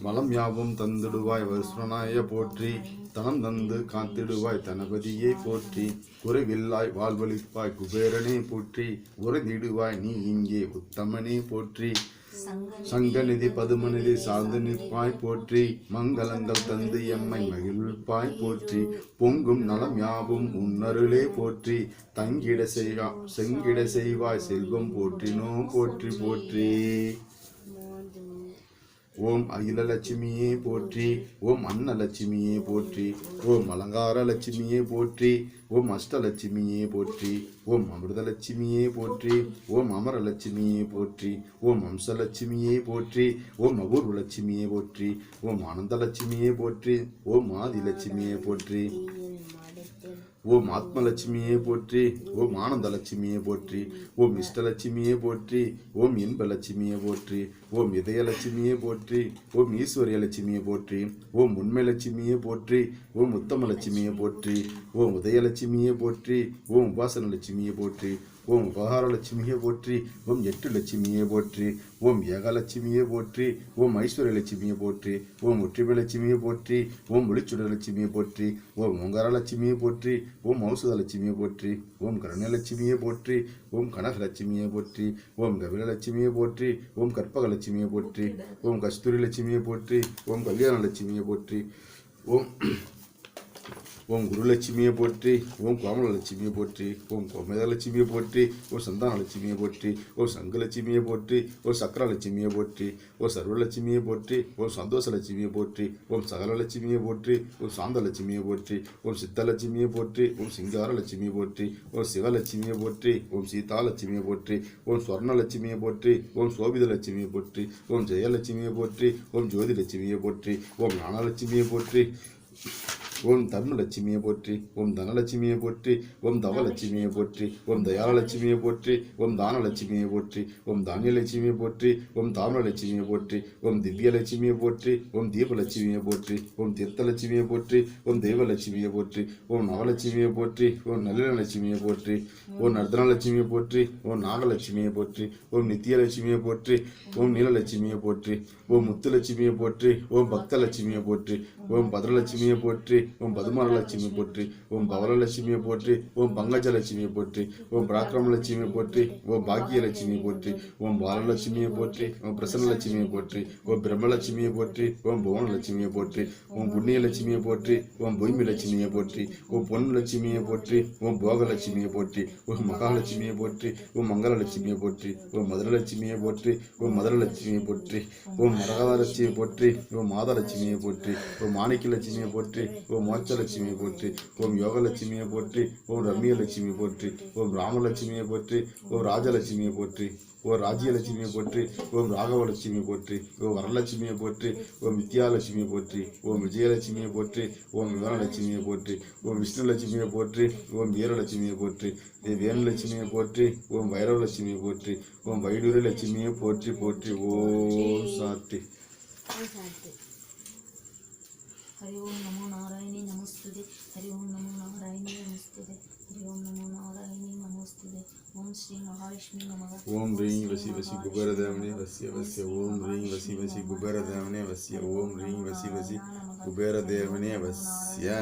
வளம் யாவும் தந்திடுவாய் வருஷனாய போற்றி, தனம் தந்து காத்திடுவாய் தனபதியை போற்றி, குறைவில்லாய் வாழ்வழிப்பாய் குபேரனே போற்றி, உறைந்திடுவாய் நீ இங்கே உத்தமனே போற்றி, சங்கநிதி பதுமநிதி சார்ந்து நிற்பாய் போற்றி, மங்களங்கள் தந்து எம்மை மகிழ்ப்பாய் போற்றி, பொங்கும் நலம் யாவும் உன்னருளே போற்றி, தங்கிட செங்கிட செய்வாய் செல்வம் போற்றினோம் போற்றி போற்றி. ஓம் அகிலலட்சுமியே போற்றி, ஓம் அன்னலட்சுமியே போற்றி, ஓம் அலங்கார லட்சுமியே போற்றி, ஓம் அஷ்டலட்சுமியே போற்றி, ஓம் அமிர்தலட்சுமியே போற்றி, ஓம் அமரலட்சுமியே போற்றி, ஓம் அம்சலட்சுமியே போற்றி, ஓம் அபூர்வலட்சுமியே போற்றி, ஓம் ஆனந்தலட்சுமியே போற்றி, ஓம் ஆதிலட்சுமியே போற்றி, ஓம் ஆத்மலட்சுமியே போற்றி, ஓம் ஆனந்தலட்சுமியே போற்றி, ஓம் இஷ்டலட்சுமியே போற்றி, ஓம் இன்பலட்சுமியே போற்றி, ஓம் இதயலட்சுமியே போற்றி, ஓம் ஈஸ்வரியலட்சுமியே போற்றி, ஓம் உண்மைலட்சுமியே போற்றி, ஓம் உத்தமலட்சுமியே போற்றி, ஓம் உதயலட்சுமியே போற்றி, ஓம் உபாசனலட்சுமியே போற்றி, ஓம் உபகாரலட்சுமியே போற்றி, ஓம் எட்டு லட்சுமியே போற்றி, ஓம் ஏகலட்சுமியே போற்றி, ஓம் ஐஸ்வர்யலட்சுமியை போற்றி, ஓம் ஒற்றுமைலட்சுமியை போற்றி, ஓம் ஒளிச்சுடலட்சுமியை போற்றி, ஓம் ஓங்காரலட்சுமியை போற்றி, ஓம் ஔஷதலட்சுமியை போற்றி, ஓம் கருணலட்சுமியை போற்றி, ஓம் கனகலட்சுமியை போற்றி, ஓம் கபிலலட்சுமியை போற்றி, ஓம் கற்பகலட்சுமியை போற்றி, ஓம் கஸ்தூரிலட்சுமியை போற்றி, ஓம் கல்யாணலட்சுமியை போற்றி, ஓம் குருலட்சுமியை போற்றி, ஓம் கோமலட்சுமியை போற்றி, ஓம் கோமேதலட்சுமியை போற்றி, ஓம் சந்தானலட்சுமியை போற்றி, ஓம் சங்கலட்சுமியை போற்றி, ஓம் சக்கரலட்சுமியை போற்றி, ஓம் சர்வலட்சுமியை போற்றி, ஓம் சந்தோஷலட்சுமியை போற்றி, ஓம் சகலலட்சுமியை போற்றி, ஓம் சாந்தலட்சுமியை போற்றி, ஓம் சித்தலட்சுமியை போற்றி, ஓம் சிங்காரலட்சுமியை போற்றி, ஓம் சிவலட்சுமியை போற்றி, ஓம் சீதாலட்சுமியை போற்றி, ஓம் ஸ்வர்ணலட்சுமியை போற்றி, ஓம் சோபிதலட்சுமியை போற்றி, ஓம் ஜெயலட்சுமியை போற்றி, ஓம் ஜோதிலட்சுமியை போற்றி, ஓம் ஞானலட்சுமியை போற்றி, ஓம் தர்மலட்சுமியை போற்றி, ஓம் தனலட்சுமியை போற்றி, ஓம் தவலட்சுமியை போற்றி, ஓம் தயாலட்சுமியை போற்றி, ஓம் தானலட்சுமியை போற்றி, ஓம் தானியலட்சுமியை போற்றி, ஓம் தாமிரலட்சுமியை போற்றி, ஓம் திவ்யலட்சுமியை போற்றி, ஓம் தீபலட்சுமியை போற்றி, ஓம் தீர்த்தலட்சுமியை போற்றி, ஓம் தெய்வலட்சுமியை போற்றி, ஓம் நவலட்சுமியை போற்றி, ஓம் நல்லலட்சுமியை போற்றி, ஓம் நர்தனலட்சுமியை போற்றி, ஓம் நாகலட்சுமியை போற்றி, ஓம் நித்தியலட்சுமியை போற்றி, ஓம் நீலலட்சுமியை போற்றி, ஓம் முத்துலட்சுமியை போற்றி, ஓம் பக்தலட்சுமியை போற்றி, ஓம் பத்ரலட்சுமியை போற்றி, ஓம் பதுமாலட்சுமியை போற்றி, ஓம் பவரலட்சுமியை போற்றி, ஓம் பங்கஜலட்சுமியை போற்றி, ஓம் பராக்கிரமலட்சுமியை போற்றி, ஓம் பாக்கியலட்சுமியை போற்றி, ஓம் பாலலட்சுமியை போற்றி, ஓம் பிரசன்னலட்சுமியை போற்றி, ஓம் பிரம்மலட்சுமியை போற்றி, ஓம் புவனலட்சுமியை போற்றி, ஓம் புண்ணியலட்சுமியை போற்றி, ஓம் பொய்மிலட்சுமியை போற்றி, ஓம் பொன்லட்சுமியை போற்றி, ஓம் போகலட்சுமியை போற்றி, ஓம் மகாலட்சுமியை போற்றி, ஓம் மங்களலட்சுமியை போற்றி, ஓம் மதுரலட்சுமியை போற்றி, ஓம் மதுரலட்சுமியை போற்றி, ஓம் மரகதலட்சுமியை போற்றி, ஓம் மாதலட்சுமியை போற்றி, ஓம் மாணிக்கலட்சுமியை போற்றி, ஓம் மோட்சலட்சுமியை போற்றி, ஓம் யோகலட்சுமியை போற்றி, ஓம் ரம்யலட்சுமியை போற்றி, ஓம் ராமலட்சுமியை போற்றி, ஓம் ராஜலட்சுமியை போற்றி, ஓம் ராஜ்யலட்சுமியை போற்றி, ஓம் ராகவலட்சுமியை போற்றி, ஓம் வரலட்சுமியை போற்றி, ஓம் வித்யாலட்சுமியை போற்றி, ஓம் விஜயலட்சுமியை போற்றி, ஓம் விவரலட்சுமியை போற்றி, ஓம் விஷ்ணுலட்சுமியை போற்றி, ஓம் வீரலட்சுமியை போற்றி, வேணுலட்சுமியை போற்றி, ஓம் வைரவலட்சுமியை போற்றி, ஓம் வைடூரியலட்சுமியை போற்றி போற்றி. ஓம் சாந்தி. हरि ओम नमो नारायणी नमोस्तुते, हरि ओम नमो नारायणी नमोस्तुते, हरि ओम नमो नारायणी नमोस्तुते. ओम श्री महाविष्णु नमः. ओम ह्रीं वसी वसी कुबेरदेवने वस्य वस्य. ओम ह्रीं वसी वसी कुबेरदेवने वस्य. ओम ह्रीं वसी वसी कुबेरदेवने वस्य.